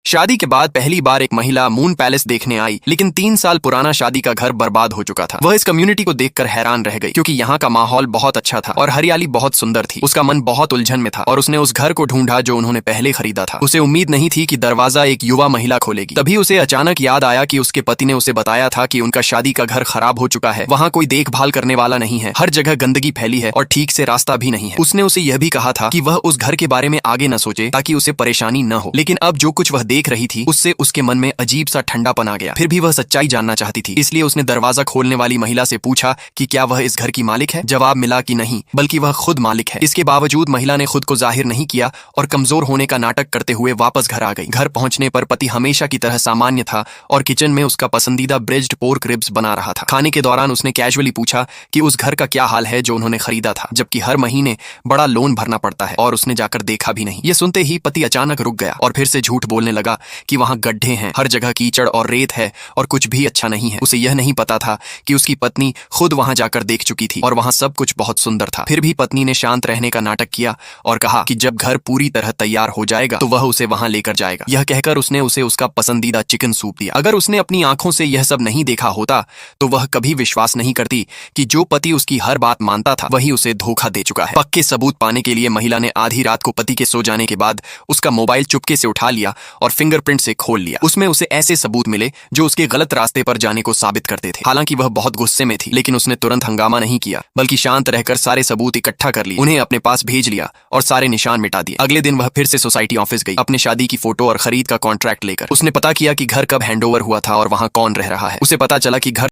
शादी के बाद पहली बार एक महिला मून पैलेस देखने आई, लेकिन 3 साल पुराना शादी का घर बर्बाद हो चुका था। वह इस कम्युनिटी को देखकर हैरान रह गई, क्योंकि यहाँ का माहौल बहुत अच्छा था और हरियाली बहुत सुंदर थी। उसका मन बहुत उलझन में था और उसने उस घर को ढूंढा जो उन्होंने पहले खरीदा था। उसे उम्मीद नहीं थी कि दरवाजा एक युवा महिला खोलेगी। तभी उसे अचानक याद आया कि उसके पति ने उसे बताया था कि उनका शादी का घर खराब हो चुका है, वहाँ कोई देखभाल करने वाला नहीं है, हर जगह गंदगी फैली है और ठीक से रास्ता भी नहीं है। उसने उसे यह भी कहा था कि वह उस घर के बारे में आगे न सोचे ताकि उसे परेशानी न हो। लेकिन अब जो कुछ वह देख रही थी उससे उसके मन में अजीब सा ठंडापन आ गया। फिर भी वह सच्चाई जानना चाहती थी, इसलिए उसने दरवाजा खोलने वाली महिला से पूछा कि क्या वह इस घर की मालिक है। जवाब मिला कि नहीं, बल्कि वह खुद मालिक है। इसके बावजूद महिला ने खुद को जाहिर नहीं किया और कमजोर होने का नाटक करते हुए वापस घर आ गई। घर पहुंचने पर पति हमेशा की तरह सामान्य था और किचन में उसका पसंदीदा ब्रेज्ड पोर्क रिब्स बना रहा था। खाने के दौरान उसने कैजुअली पूछा कि उस घर का क्या हाल है जो उन्होंने खरीदा था, जबकि हर महीने बड़ा लोन भरना पड़ता है, और उसने जाकर देखा भी नहीं। ये सुनते ही पति अचानक रुक गया और फिर से झूठ बोलने लगा कि वहां गड्ढे हैं, हर जगह कीचड़ और रेत है और कुछ भी अच्छा नहीं है। उसे यह नहीं पता था कि उसकी पत्नी खुद वहां जाकर देख चुकी थी और वहां सब कुछ बहुत सुंदर था। फिर भी पत्नी ने शांत रहने का नाटक किया और कहा कि जब घर पूरी तरह तैयार हो जाएगा तो वह उसे वहां लेकर जाएगा। यह कहकर उसने उसे उसका पसंदीदा चिकन सूप दिया। अगर उसने अपनी आंखों से यह सब नहीं देखा होता तो वह कभी विश्वास नहीं करती कि जो पति उसकी हर बात मानता था वही उसे धोखा दे चुका है। पक्के सबूत पाने के लिए महिला ने आधी रात को पति के सो जाने के बाद उसका मोबाइल चुपके से उठा लिया और फिंगरप्रिंट से खोल लिया। उसमें उसे ऐसे सबूत मिले जो उसके गलत रास्ते पर जाने को साबित करते थे। हालांकि वह बहुत गुस्से में थी, लेकिन उसने तुरंत हंगामा नहीं किया, बल्कि शांत रहकर सारे सबूत इकट्ठा कर लिए, उन्हें अपने पास भेज लिया और सारे निशान मिटा दिए। अगले दिन वह फिर से सोसाइटी ऑफिस गई, अपने शादी की फोटो और खरीद का कॉन्ट्रैक्ट लेकर। उसने पता किया कि घर कब हैंडओवर हुआ था और वहां कौन रह रहा है। उसे पता चला कि घर